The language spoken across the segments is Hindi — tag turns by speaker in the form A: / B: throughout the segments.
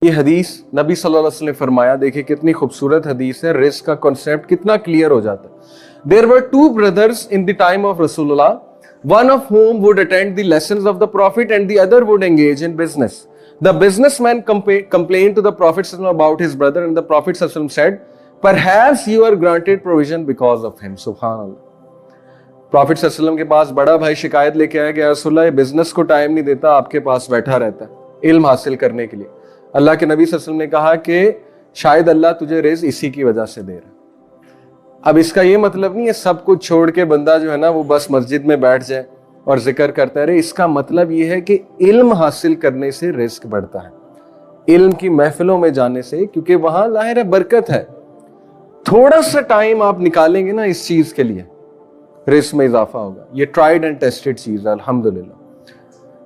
A: ये हदीस नबी सल्लल्लाहु अलैहि वसल्लम ने फरमाया, देखिए कितनी खूबसूरत हदीस है, रिस्क का कॉन्सेप्ट कितना क्लियर हो जाता है। There were two brothers in the time of रसूलुल्लाह, one of whom would attend the lessons of the prophet and the other would engage in business. The businessman complained to the prophet sallallahu about his brother and the prophet sallallahu said, perhaps you are granted provision because of him. Subhanallah. Profit सल्लल्लाहु के पास बड़ा भाई शिकायत लेके आया कि रसूलुल्लाह ये बिजनेस को टाइम नहीं देता, आपके पास बैठा रहता है इल्म हासिल करने के लिए। अल्लाह के नबी सल्लल्लाहु अलैहि वसल्लम ने कहा कि शायद अल्लाह तुझे रिज़्क इसी की वजह से दे रहा है। अब इसका ये मतलब नहीं है सब कुछ छोड़ के बंदा जो है ना वो बस मस्जिद में बैठ जाए और जिक्र करता रहे। इसका मतलब ये है कि इल्म हासिल करने से रिस्क बढ़ता है, इल्म की महफिलों में जाने से, क्योंकि वहां जाहिर है बरकत है। थोड़ा सा टाइम आप निकालेंगे ना इस चीज के लिए, रिस्क में इजाफा होगा। ये ट्राइड एंड टेस्टेड चीज है अल्हम्दुलिल्लाह।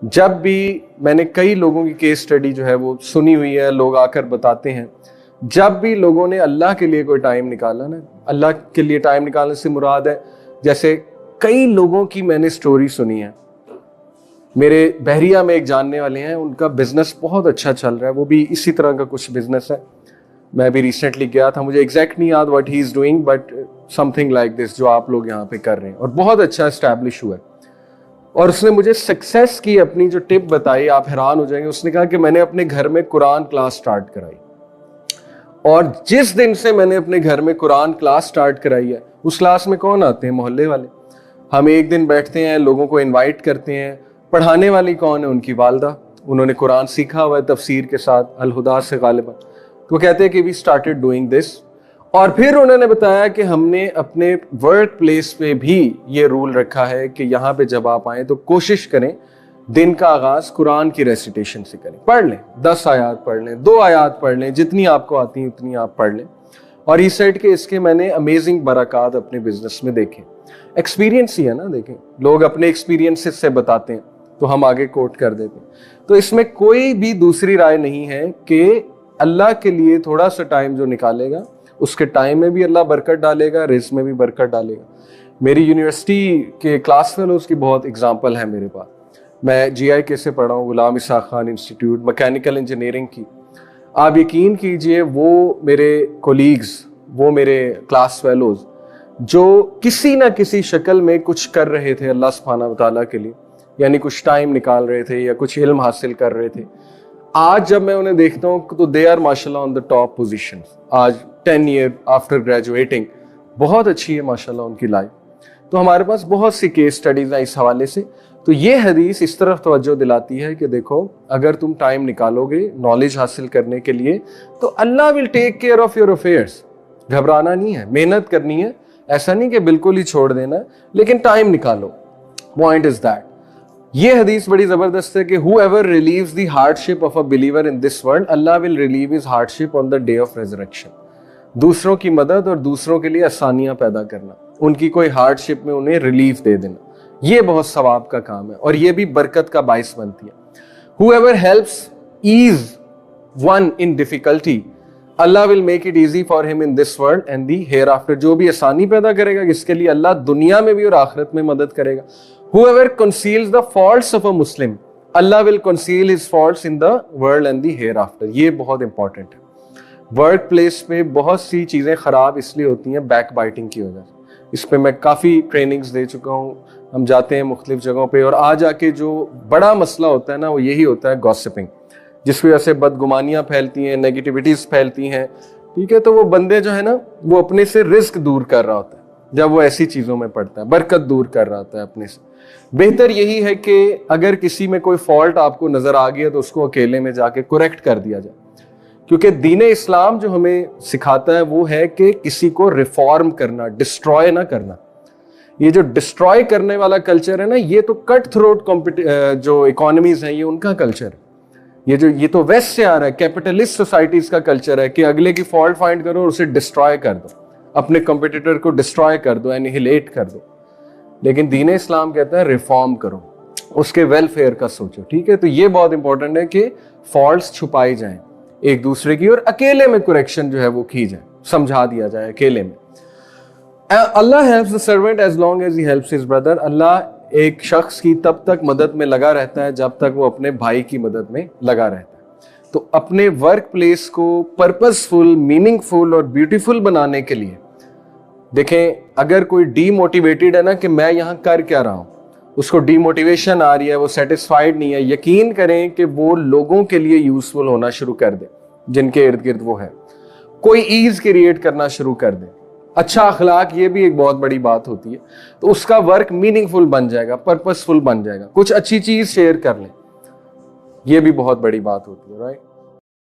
A: जब भी मैंने कई लोगों की केस स्टडी जो है वो सुनी हुई है, लोग आकर बताते हैं, जब भी लोगों ने अल्लाह के लिए कोई टाइम निकाला ना, अल्लाह के लिए टाइम निकालने से मुराद है, जैसे कई लोगों की मैंने स्टोरी सुनी है। मेरे बहरिया में एक जानने वाले हैं, उनका बिजनेस बहुत अच्छा चल रहा है, वो भी इसी तरह का कुछ बिजनेस है। मैं भी रिसेंटली गया था, मुझे एग्जैक्ट नहीं याद what he is doing, but something like this जो आप लोग यहाँ पे कर रहे हैं, और बहुत अच्छा एस्टैब्लिश हुआ है। और उसने मुझे सक्सेस की अपनी जो टिप बताई, आप हैरान हो जाएंगे। उसने कहा कि मैंने अपने घर में कुरान क्लास स्टार्ट कराई, और जिस दिन से मैंने अपने घर में कुरान क्लास स्टार्ट कराई है, उस क्लास में कौन आते हैं? मोहल्ले वाले। हम एक दिन बैठते हैं, लोगों को इनवाइट करते हैं। पढ़ाने वाली कौन है? उनकी वालदा। उन्होंने कुरान सीखा हुआ है तफसीर के साथ, अल हुदा से गालिबा। तो कहते हैं कि वी स्टार्टेड डूइंग दिस। और फिर उन्होंने बताया कि हमने अपने वर्क प्लेस पे भी ये रूल रखा है कि यहाँ पे जब आप आए तो कोशिश करें दिन का आगाज कुरान की रेसिटेशन से करें। पढ़ लें, 10 आयात पढ़ लें, 2 आयात पढ़ लें, जितनी आपको आती हैं उतनी आप पढ़ लें। और इस साइड के इसके मैंने अमेजिंग बरक़ात अपने बिजनेस में देखे। एक्सपीरियंस ही है ना, देखें लोग अपने एक्सपीरियंसेस से बताते हैं तो हम आगे कोट कर देते हैं। तो इसमें कोई भी दूसरी राय नहीं है कि अल्लाह के लिए थोड़ा सा टाइम जो निकालेगा उसके टाइम में भी अल्लाह बरकत डालेगा, रिज़्क में भी बरकत डालेगा। मेरी यूनिवर्सिटी के क्लास फेलोज की बहुत एग्जाम्पल है मेरे पास। मैं GIK से पढ़ा हूँ, Ghulam Ishaq Khan institute, mechanical engineering की। आप यकीन कीजिए वो मेरे कोलीग्स, वो मेरे क्लास फेलोज जो किसी ना किसी शक्ल में कुछ कर रहे थे अल्लाह सुब्हानहू व तआला के लिए, यानी कुछ टाइम निकाल रहे थे या कुछ इल्म हासिल कर रहे थे। आज जब मैं उन्हें देखता हूँ तो दे आर माशाल्लाह ऑन द टॉप पोजीशन। आज 10 ईयर आफ्टर ग्रेजुएटिंग बहुत अच्छी है माशाल्लाह उनकी लाइफ। तो हमारे पास बहुत सी केस स्टडीज हैं इस हवाले से। तो ये हदीस इस तरफ तवज्जो दिलाती है कि देखो अगर तुम टाइम निकालोगे नॉलेज हासिल करने के लिए तो Allah will take care of your affairs. घबराना नहीं है, मेहनत करनी है, ऐसा नहीं कि बिल्कुल ही छोड़ देना, लेकिन टाइम निकालो। Point is that. ये हदीस बड़ी जबरदस्त है कि whoever relieves the hardship of a believer in this world, Allah will relieve his hardship on the day of resurrection. दूसरों की मदद और दूसरों के लिए आसानियां पैदा करना, उनकी कोई हार्डशिप में उन्हें रिलीफ दे देना, ये बहुत सवाब का काम है और ये भी बरकत का बाइस बनती है। Whoever helps ease one in difficulty, Allah will make it easy for him in this world and the hereafter. जो भी आसानी पैदा करेगा इसके लिए अल्लाह दुनिया में भी और आखिरत में मदद करेगा। Whoever conceals the faults of a Muslim, Allah will conceal his faults in the world and the hereafter. ये बहुत इंपॉर्टेंट है। वर्क प्लेस पे बहुत सी चीज़ें ख़राब इसलिए होती हैं बैक बाइटिंग की वजह से। इस पे मैं काफ़ी ट्रेनिंग्स दे चुका हूँ। हम जाते हैं मुख्तलिफ जगहों पे और आ जाके जो बड़ा मसला होता है ना वो यही होता है गॉसिपिंग, जिसकी वजह से बदगुमानियाँ फैलती हैं, नेगेटिविटीज़ फैलती हैं। ठीक है, तो वो बंदे जो है ना वो अपने से रिस्क दूर कर रहा होता है जब वो ऐसी चीज़ों में पड़ता है, बरकत दूर कर रहा होता है अपने से। बेहतर यही है कि अगर किसी में कोई फॉल्ट आपको नजर आ गया तो उसको अकेले में जाके करेक्ट कर दिया जाए, क्योंकि दीन इस्लाम जो हमें सिखाता है वो है कि किसी को रिफॉर्म करना, डिस्ट्रॉय ना करना। ये जो डिस्ट्रॉय करने वाला कल्चर है ना, ये तो कट थ्रोट जो इकोनॉमीज हैं ये उनका कल्चर है। ये तो वेस्ट से आ रहा है, कैपिटलिस्ट सोसाइटीज का कल्चर है कि अगले की फॉल्ट फाइंड करो और उसे डिस्ट्रॉय कर दो, अपने कंपटीटर को डिस्ट्रॉय कर दो, एनिहिलेट कर दो। लेकिन दीन इस्लाम कहता है रिफॉर्म करो, उसके वेलफेयर का सोचो। ठीक है, तो ये बहुत इंपॉर्टेंट है कि फॉल्ट्स छुपाई जाएं एक दूसरे की और अकेले में करेक्शन जो है वो की जाए, समझा दिया जाए अकेले में। Allah helps the servant as long as he helps his brother. अल्लाह एक शख्स की तब तक मदद में लगा रहता है जब तक वो अपने भाई की मदद में लगा रहता है। तो अपने वर्क प्लेस को पर्पसफुल, मीनिंगफुल और ब्यूटीफुल बनाने के लिए देखें, अगर कोई डीमोटिवेटेड है ना कि मैं यहां कर क्या रहा हूं, उसको डीमोटिवेशन आ रही है, वो सेटिस्फाइड नहीं है, यकीन करें कि वो लोगों के लिए यूजफुल होना शुरू कर दे जिनके इर्द गिर्द वो है। कोई ईज क्रिएट करना शुरू कर दे। अच्छा अखलाक, ये भी एक बहुत बड़ी बात होती है। तो उसका वर्क मीनिंगफुल बन जाएगा, पर्पसफुल बन जाएगा। कुछ अच्छी चीज शेयर कर लें, ये भी बहुत बड़ी बात होती है, राइट।